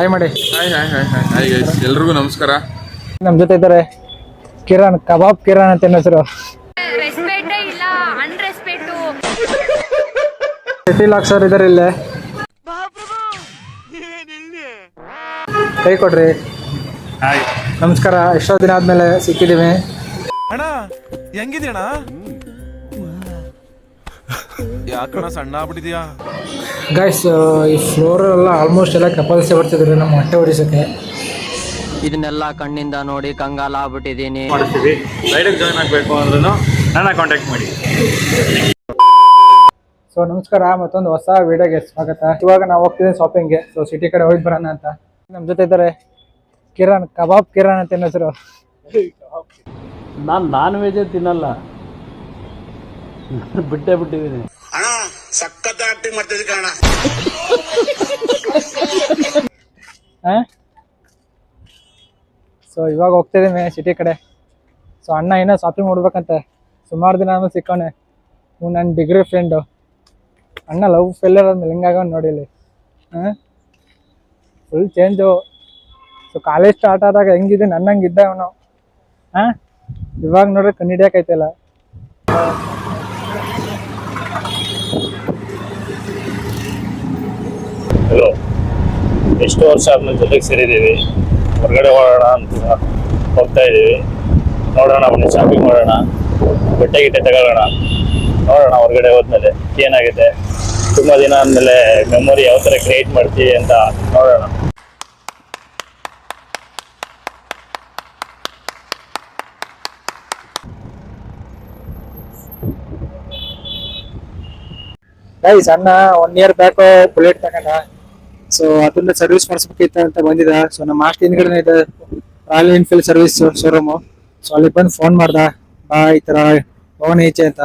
Hi ಮಾಡಿ. Hi guys, ಎಲ್ರಿಗೂ ನಮಸ್ಕಾರ. ನಮ್ಮ ಜೊತೆ ಇದ್ದಾರೆ ಕಿರಣ್, ಕಬಾಬ್ ಕಿರಣ್ ಅಂತ ಹೆಸರು. ಸಿಟಿ ಲಾಕ್ ಸರ್ ಇದಾರೆ ಇಲ್ಲೇ, ಕೈ ಕೊಡ್ರಿ. ಹಾಯ್, ನಮಸ್ಕಾರ. ಎಷ್ಟೋ ದಿನ ಆದ್ಮೇಲೆ ಸಿಕ್ಕಿದೀವಿ ಅಣ್ಣ. ಹೆಂಗಿದ್ಯಣ್ಣ? ಯಾಕಣ್ಣ ಸಣ್ಣ ಆಗ್ಬಿಟ್ಟಿದ್ಯಾ? ಗೈಸ್, ಈ ಫ್ಲೋರ್ ಎಲ್ಲ ಆಲ್ಮೋಸ್ಟ್ ಎಲ್ಲ ಕಪಲ್ಸೇ ಬರ್ತಿದ್ರು ನಮ್ಮ ಹೊಟ್ಟೆ ಹೊಡಿಸೋಕ್ಕೆ. ಇದನ್ನೆಲ್ಲ ಕಣ್ಣಿಂದ ನೋಡಿ ಕಂಗಾಲ ಆಗ್ಬಿಟ್ಟಿದ್ದೀನಿ. ಮಾಡ್ತೀವಿ. ರೈಡಿಗೆ ಜಾಯ್ನ್ ಆಗಬೇಕು ಅಂದ್ರೂ ನನ್ನ ಕಾಂಟ್ಯಾಕ್ಟ್ ಮಾಡಿ. ಸೊ ನಮಸ್ಕಾರ, ಮತ್ತೊಂದು ಹೊಸ ವಿಡಿಯೋಗೆ ಸ್ವಾಗತ. ಇವಾಗ ನಾವು ಹೋಗ್ತಿದ್ದೀವಿ ಶಾಪಿಂಗ್ಗೆ. ಸೊ ಸಿಟಿ ಕಡೆ ಹೋಗಿ ಬರೋಣ ಅಂತ. ನಮ್ಮ ಜೊತೆ ಇದ್ದಾರೆ ಕಿರಣ್, ಕಬಾಬ್ ಕಿರಣ್ ಅಂತ ಹೆಸರು. ನಾನು ನಾನ್ ವೆಜ್ ತಿನ್ನಲ್ಲ, ಬಿಟ್ಟಿದ್ದೀನಿ. ಅಣ್ಣ ಸಖತ್ ಆಕ್ಟಿಂಗ್ ಮಾಡ್ತಿದ್ದೆ ಕಣ. ಸೊ ಇವಾಗ ಹೋಗ್ತಿದ್ದೀವಿ ಸಿಟಿ ಕಡೆ. ಸೊ ಅಣ್ಣ ಏನೋ ಶಾಪಿಂಗ್ ಮಾಡ್ಬೇಕಂತೆ, ಸುಮಾರು ದಿನ ಆದ್ಮೇಲೆ ಸಿಕ್ಕೋಣೆ. ನನ್ನ ಡಿಗ್ರಿ ಫ್ರೆಂಡು ಅಣ್ಣ. ಲವ್ ಫೇಲಿಯರ್ ಆದ್ಮೇಲೆ ಹಿಂಗಾಗ ನೋಡಿಲಿ, full change. So college start ಆದಾಗ ಹೆಂಗಿದೆ ನನ್ನಂಗೆ ಇದ್ದ ಅವನು. ಇವಾಗ ನೋಡ್ರಿ ಕಣ್ಣಿಡಿಯೋಕೈತಿಲ್ಲ. ಹಲೋ, ಎಷ್ಟು ವರ್ಷ ಆದ್ಮೇಲೆ ಜೊತೆಗೆ ಸೇರಿದ್ದೀವಿ. ಹೊರಗಡೆ ಹೋಗೋಣ ಅಂತ ಹೋಗ್ತಾ ಇದ್ದೀವಿ. ನೋಡೋಣ, ಬನ್ನಿ ಶಾಪಿಂಗ್ ಮಾಡೋಣ, ಬಟ್ಟೆ ಗಿಟ್ಟೆ ತಗೊಳ್ಳೋಣ. ನೋಡೋಣ ಹೊರಗಡೆ ಹೋದ್ಮೇಲೆ ಏನಾಗಿದೆ, ತುಂಬ ದಿನ ಆದಮೇಲೆ ಮೆಮೊರಿ ಯಾವ ಥರ ಕ್ರಿಯೇಟ್ ಮಾಡ್ತೀವಿ ಅಂತ ನೋಡೋಣ. ಗೈಸ್, ಅಣ್ಣ 1 year ಬ್ಯಾಕ್ ಬುಲೆಟ್ ತಗೊಂಡ. ಸೊ ಅದನ್ನ ಸರ್ವಿಸ್ ಮಾಡಿಸ್ಬೇಕಿತ್ತು ಅಂತ ಬಂದಿದ್ದ. ಸೊ ನಮ್ಮ ಹಾಸ್ಟೆಲ್ ಹಿಂದ್ಗಡೆ ಇದೆ royal Enfield service showroom. So ಅಲ್ಲಿ ಬಂದು ಫೋನ್ ಮಾಡ್ದ, ಬಾ ಈ ಥರ ಹೋಗೋಣ ಈಚೆ ಅಂತ.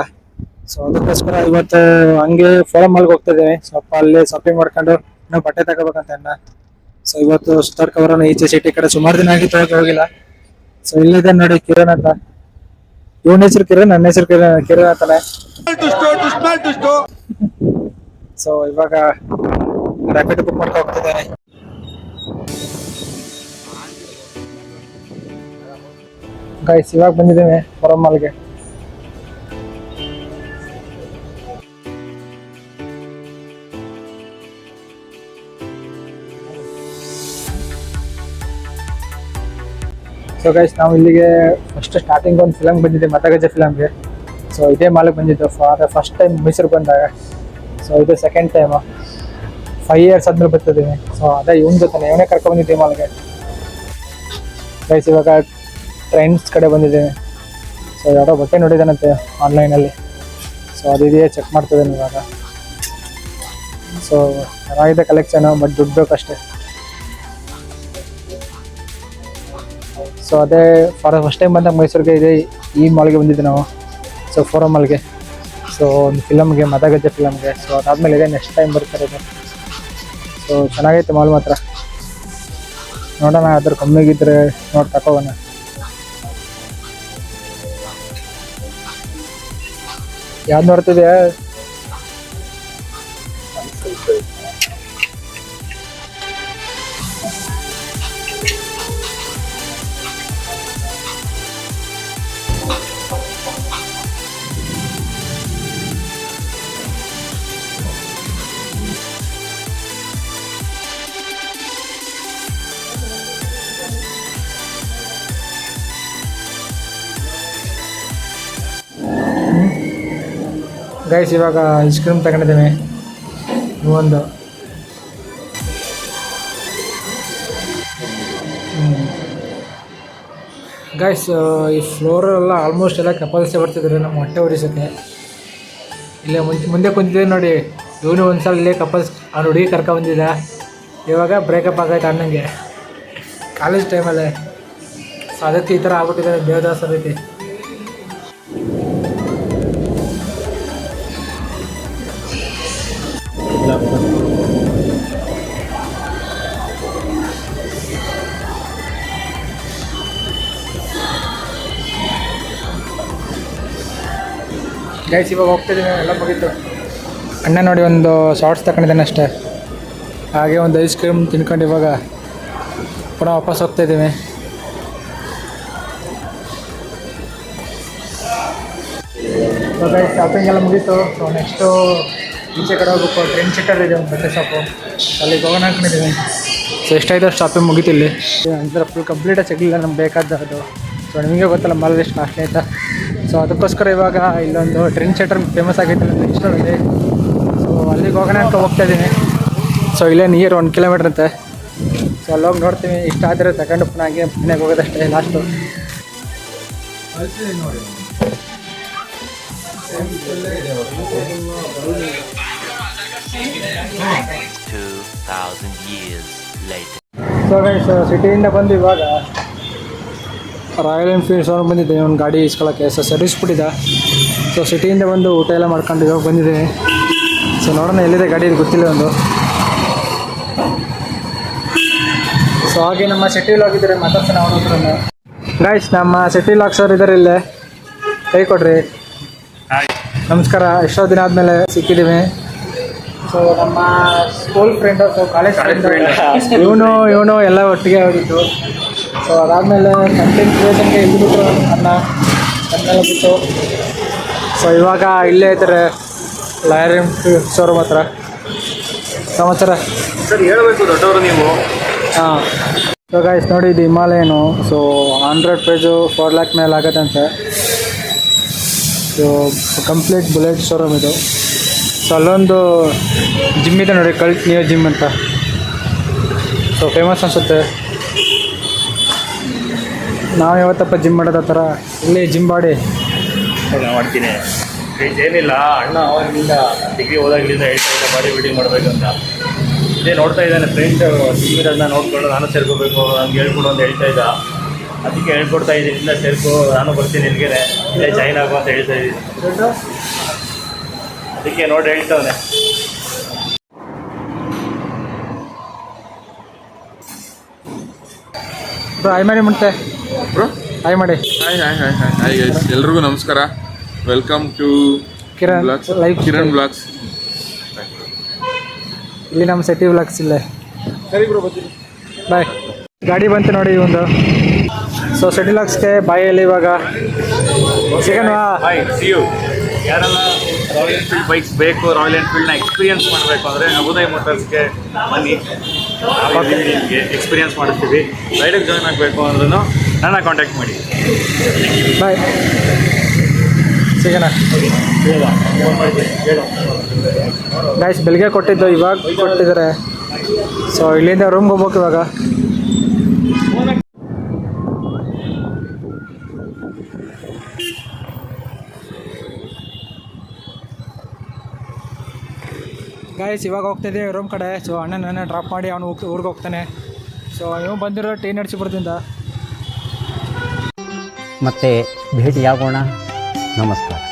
ಸೊ ಅದಕ್ಕೋಸ್ಕರ ಇವತ್ತು ಹಂಗೆ ಫೋರಮ್ ಮಾಲ್ಗೆ ಹೋಗ್ತಿದ್ದೇವೆ. ಸ್ವಲ್ಪ ಅಲ್ಲಿ ಶಾಪಿಂಗ್ ಮಾಡ್ಕೊಂಡು ಇನ್ನೂ ಬಟ್ಟೆ ತಗೋಬೇಕಂತ ಅಣ್ಣ. ಸೊ ಇವತ್ತು ಸುತ್ತಾಡ್ಕೊಬರೋಣ ಈಚೆ ಸಿಟಿ ಕಡೆ. ಸುಮಾರು ದಿನ ಆಗಿತ್ತು ಹೋಗಿಲ್ಲ. ಸೊ ಇಲ್ಲಿದೆ ನೋಡಿ ಕಿರಣ್ ಅಂತ. ಇವನ ಹೆಸರು ಕಿರಣ್, ನನ್ನ ಹೆಸರು ಕಿರಣ್ ಅಂತಾನೆ. ಸೊ ಇವಾಗ ರ್ಯಾಪಿಡ್ ಬುಕ್ ಮಾಡ್ತಾ ಹೋಗ್ತಿದ್ದೇನೆ. ಗೈಸ್, ಇವಾಗ ಬಂದಿದ್ದೇವೆ ಫೋರಮ್ ಮಾಲ್ಗೆ. ಸೊ ಗೈಸ್, ನಾವು ಇಲ್ಲಿಗೆ ಫಸ್ಟ್ ಸ್ಟಾರ್ಟಿಂಗ್ ಒಂದು ಫಿಲಮ್ ಬಂದಿದ್ದೆ, ಮತಗಜ ಫಿಲಮ್ಗೆ. ಸೊ ಇದೇ ಮಾಲ್ಗೆ ಬಂದಿದ್ದು ಫಸ್ಟ್ ಟೈಮ್ ಮೈಸೂರಿಗೆ ಬಂದಾಗ. ಸೊ ಇದು ಸೆಕೆಂಡ್ ಟೈಮು, 5 years ಆದ್ಮೇಲೆ ಬರ್ತಿದ್ದೀನಿ. ಸೊ ಅದೇ ಇವನ ಜೊತೆ ಇವನೇ ಕರ್ಕೊಂಡು ಬಂದಿದ್ದೆ ಮಾಲ್ಗೆ. ಗೈಸ್, ಇವಾಗ ಟ್ರೆಂಡ್ಸ್ ಕಡೆ ಬಂದಿದ್ದೀನಿ. ಸೊ ಯಾವುದೋ ಬಟ್ಟೆ ನೋಡಿದ್ದಾನಂತೆ ಆನ್ಲೈನಲ್ಲಿ. ಸೊ ಅದಿದೆಯೇ ಚೆಕ್ ಮಾಡ್ತಿದ್ದೇನೆ ಇವಾಗ. ಸೊ ಚೆನ್ನಾಗಿದೆ ಕಲೆಕ್ಷನು, ಬಟ್ ದುಡ್ಡು ಬೇಕಷ್ಟೇ. ಸೊ ಅದೇ ಫಸ್ಟ್ ಟೈಮ್ ಬಂದಾಗ ಮೈಸೂರಿಗೆ ಇದೆ ಈ ಮಾಲ್ಗೆ ಬಂದಿದ್ದೆ ನಾವು. So forum ಮಾಲ್ಗೆ. ಸೊ ಒಂದು ಫಿಲಮ್ಗೆ, ಮತಗಜ ಫಿಲಮ್ಗೆ. ಸೊ ಅದಾದಮೇಲೆ ಇದೆ ನೆಕ್ಸ್ಟ್ ಟೈಮ್ ಬರ್ತಾರೆ ಇದು. ಸೊ ಚೆನ್ನಾಗೈತೆ ಮಾಲ್ ಮಾತ್ರ. ನೋಡೋಣ, ಅದ್ರ ಕಮ್ಮಿಗಿದ್ರೆ ನೋಡಿ ತಗೋಣ. ಯಾವ್ದು ನೋಡ್ತಿದ್ಯಾ? ಗೈಸ್, ಇವಾಗ ಐಸ್ ಕ್ರೀಮ್ ತಗೊಂಡಿದ್ದೇನೆ ಒಂದು. ಗೈಸ್, ಈ ಫ್ಲೋರೆಲ್ಲ ಆಲ್ಮೋಸ್ಟ್ ಎಲ್ಲ ಕಪಲ್ಸೇ ಬರ್ತಿದ್ರು ನಮ್ಮ ಹೊಟ್ಟೆ ಹೊಡಿಸೋಕ್ಕೆ. ಇಲ್ಲೇ ಮುಂದೆ ಕುಂತಿದ್ದೆ ನೋಡಿ. ಇವನು ಒಂದ್ಸಲ ಇಲ್ಲೇ ಕಪಲ್ಸ್ ಅವ್ನು ಹುಡುಗಿ ಕರ್ಕೊಂಬಂದಿದ್ದ. ಇವಾಗ ಬ್ರೇಕಪ್ ಆಗೈತೆ ಅಣ್ಣಂಗೆ ಕಾಲೇಜ್ ಟೈಮಲ್ಲೇ. ಸೊ ಅದಕ್ಕೆ ಈ ಥರ ಆಗ್ಬಿಟ್ಟಿದೆ ದೇವದಾಸ ರೀತಿ. ಗೈಸ್, ಇವಾಗ ಹೋಗ್ತಿದ್ದೀನಿ, ಎಲ್ಲ ಮುಗೀತು. ಅಣ್ಣ ನೋಡಿ ಒಂದು ಶಾರ್ಟ್ಸ್ ತಗೊಂಡಿದ್ದಾನೆ ಅಷ್ಟೇ. ಹಾಗೆ ಒಂದು ಐಸ್ ಕ್ರೀಮ್ ತಿನ್ಕೊಂಡು ಇವಾಗ ಪುನಃ ವಾಪಸ್ ಹೋಗ್ತಾ ಇದ್ದೀವಿ. ಶಾಪಿಂಗ್ ಎಲ್ಲ ಮುಗೀತು. ಸೊ ನೆಕ್ಸ್ಟು ಈಚೆ ಕಡೆ ಹೋಗ್ಬೇಕು. ಟ್ರೆಂಡ್ ಸೆಟ್ಟರ್ ಇದೆ ಒಂದು ಬಟ್ಟೆ ಶಾಪು, ಅಲ್ಲಿಗೆ ಹೋಗೋಣ ಅಂದ್ಕೊಂಡಿದ್ದೀವಿ. ಸೊ ಎಷ್ಟಾಯಿತು ಶಾಪಿಂಗ್ ಮುಗೀತು ಇಲ್ಲಿ. ಒಂಥರ ಫುಲ್ ಕಂಪ್ಲೀಟಾಗಿ ಸಿಗಲಿಲ್ಲ ನಮ್ಗೆ ಬೇಕಾದದ್ದು. ಸೊ ನಿಮಗೆ ಗೊತ್ತಲ್ಲ ಮಾಲ್ ಎಷ್ಟು ಕಾಸ್ಟ್ಲಿ ಆಯಿತಾ. ಸೊ ಅದಕ್ಕೋಸ್ಕರ ಇವಾಗ ಇಲ್ಲೊಂದು ಟ್ರೆಂಡ್ ಸೆಟ್ಟರ್ ಫೇಮಸ್ ಆಗೈತೆ ನಮ್ಮ ಇಷ್ಟರಲ್ಲಿ. ಸೊ ಅಲ್ಲಿಗೆ ಹೋಗೋಣ ಅಂತ ಹೋಗ್ತಾ ಇದ್ದೀನಿ. ಸೊ ಇಲ್ಲೇ ನಿಯರ್ 1 ಕಿಲೋಮೀಟ್ರ್ ಅಂತೆ. ಸೊ ಅಲ್ಲೋಗಿ ನೋಡ್ತೀವಿ, ಇಷ್ಟ ಆದರೆ ತಗೊಂಡು ಪುನಃ ಹಾಗೆ ಮನೆಗೆ ಹೋಗೋದಷ್ಟೇ ಲಾಸ್ಟು. ಸೊ ಗೈಸ್ ಸಿಟಿಯಿಂದ ಬಂದು ಇವಾಗ ರಾಯಲ್ ಎನ್ಫೀಲ್ಡ್ ಶೋರೂಮ್ ಬಂದಿದ್ದೆ ಒಂದು ಗಾಡಿ ಇಸ್ಕೊಳ್ಳೋಕ್ಕೆ. ಸೊ ಸರ್ವಿಸ್ ಬಿಟ್ಟಿದ್ದ. ಸೊ ಸಿಟಿಯಿಂದ ಬಂದು ಊಟ ಎಲ್ಲ ಮಾಡ್ಕೊಂಡು ಇವಾಗ ಬಂದಿದ್ದೀನಿ. ಸೊ ನೋಡೋಣ ಎಲ್ಲಿದೆ ಗಾಡಿ, ಇದು ಗೊತ್ತಿಲ್ಲ ಒಂದು. ಸೊ ಹಾಗೆ ನಮ್ಮ ಸಿಟಿ ಲಾಗಿದ್ದಾರೆ, ಮಾತಾಡ್ತಾನೆ ಅವನ ಹತ್ರನೇ. ಗೈಸ್ ನಮ್ಮ ಸಿಟಿ ಲಾಗ್ ಸರ್ ಇದ್ದಾರೆ, ಇಲ್ಲೇ ಕೈ ಕೊಡ್ರಿ. ನಮಸ್ಕಾರ. ಎಷ್ಟೋ ದಿನ ಆದಮೇಲೆ ಸಿಕ್ಕಿದ್ದೀವಿ. ಸೊ ನಮ್ಮ school friend, so college friend, ಇವನು ಎಲ್ಲ ಒಟ್ಟಿಗೆ ಹೋಗಿತ್ತು. ಸೊ ಅದಾದಮೇಲೆ ಕಂಟೆಂಟ್ ಕ್ರಿಯೇಷನ್ಗೆ ಇಲ್ಲಿ ಬಿಟ್ಟರು ನನ್ನೆಲ್ಲ ಬಿಟ್ಟು. ಸೊ ಇವಾಗ ಇಲ್ಲೇ ಇದ್ದಾರೆ ರಾಯಲ್ ಎನ್ಫೀಲ್ಡ್ ಶೋರೂಮ್ ಹತ್ರ. ಸಮಾಚಾರ ಸರ್ ಹೇಳಬೇಕು ದೊಡ್ಡವರು ನೀವು. ಹಾಂ. ಸೊ ಗೈಸ್ ನೋಡಿ, ಇದು ಹಿಮಾಲಯನು. ಸೊ 100 ಪೇಜು 4 lakh ಮೇಲೆ ಆಗೋದಂತೆ. ಸೊ ಕಂಪ್ಲೀಟ್ ಬುಲೆಟ್ ಶೋರೂಮ್ ಇದು. ಸೊ ಅಲ್ಲೊಂದು ಜಿಮ್ ಇದೆ ನೋಡಿ, ಕಲ್ಟ್ ನಿಯೋ ಜಿಮ್ ಅಂತ. ಸೊ ಫೇಮಸ್ ಅನಿಸುತ್ತೆ. ನಾವು ಯಾವತ್ತಪ್ಪ ಜಿಮ್ ಮಾಡೋದು ಆ ಥರ, ಇಲ್ಲಿ ಜಿಮ್ ಮಾಡಿ ಮಾಡ್ತೀನಿ. ಏನಿಲ್ಲ, ಅಣ್ಣ ಅವಾಗಿಂದ ಡಿಗ್ರಿ ಓದಾಗಲಿಂದ ಹೇಳ್ತಾ ಇದ್ದ ಬಾಡಿ ಬಿಲ್ಡಿಂಗ್ ಮಾಡಬೇಕು ಅಂತ. ಇದೇ ನೋಡ್ತಾ ಇದ್ದಾನೆ ಫ್ರೆಂಡ್ ಜಿಮ್ ಇರೋದನ್ನ ನೋಡ್ಕೊಂಡು ನಾನು ಸೇರ್ಕೋಬೇಕು, ನಮ್ಗೆ ಹೇಳ್ಕೊಡು ಅಂತ ಹೇಳ್ತಾ ಇದ್ದ. ಅದಕ್ಕೆ ಹೇಳ್ಕೊಡ್ತಾ ಇದ್ದೀನಿ, ಇಲ್ಲ ಸೇರ್ಕೊ, ನಾನು ಬರ್ತೀನಿ ಇಲ್ಲಿಗೆ, ಇಲ್ಲೇ ಜಾಯ್ನ್ ಆಗು ಅಂತ ಹೇಳ್ತಾ ಇದ್ದೀನಿ. ಅದಕ್ಕೆ ನೋಡಿ ಹೇಳ್ತಾವನೆ. ಹಾಯ್ ಮಾಡಿ ಮುಂಟೆ ಬ್ರೋ, ಹಾಯ್ ಮಾಡಿ. ಹಾಯ್ ಗೈಸ್, ಎಲ್ರಿಗೂ ನಮಸ್ಕಾರ. Welcome to Kiran blogs, life Kiran blogs. ಇಲ್ಲಿ ನಮ್ಮ ಸಿಟಿ ಬ್ಲಾಗ್ಸ್ ಇಲ್ಲೇ. ಸರಿ ಬ್ರೋ, ಬರ್ತೀನಿ, ಬಾಯ್. ಗಾಡಿ ಬಂತು ನೋಡಿ ಒಂದು. ಸೊ ಸಿಟಿ ಬ್ಲಾಗ್ಸ್ಗೆ ಬಾಯಲ್ಲಿ ಇವಾಗ ಸಿಗೋಣವಾ? ಬಾಯ್, ಸಿ ಯು. ಯಾರೆಲ್ಲ ರಾಯಲ್ ಎನ್ಫೀಲ್ಡ್ ಬೈಕ್ಸ್ ಬೇಕು, ರಾಯಲ್ ಎನ್ಫೀಲ್ಡ್ನ ಎಕ್ಸ್ಪೀರಿಯನ್ಸ್ ಮಾಡಬೇಕು ಅಂದರೆ ಅಬುದಾಯ್ ಮೋಟರ್ಸ್ಗೆ ಬನ್ನಿ. ನಾವು ನಿಮಗೆ ಎಕ್ಸ್ಪೀರಿಯನ್ಸ್ ಮಾಡಿಸ್ತೀವಿ. ರೈಡಿಗೆ ಜಾಯ್ನ್ ಆಗಬೇಕು ಅಂದ್ರೂ ನನ್ನ ಕಾಂಟ್ಯಾಕ್ಟ್ ಮಾಡಿ. ಬಾಯ್, ಸಿಗೋಣ. ಗೈಸ್ ಬೆಳಿಗ್ಗೆ ಕೊಟ್ಟಿದ್ದು, ಇವಾಗ ಕೊಟ್ಟಿದ್ದಾರೆ. ಸೊ ಇಲ್ಲಿಂದ ರೂಮ್ಗೆ ಹೋಗ್ಬೇಕು ಇವಾಗ. ಗೈಸ್ ಇವಾಗ ಹೋಗ್ತಾಯಿದ್ದೀವಿ ರೂಮ್ ಕಡೆ. ಸೊ ಅಣ್ಣನ ಡ್ರಾಪ್ ಮಾಡಿ ಅವನು ಊರಿಗೆ ಹೋಗ್ತಾನೆ. ಸೊ ಇವ್ ಬಂದಿರೋ ಟಿ ನರಸೀಪುರದಿಂದ. ಮತ್ತೆ ಭೇಟಿಯಾಗೋಣ. ನಮಸ್ಕಾರ.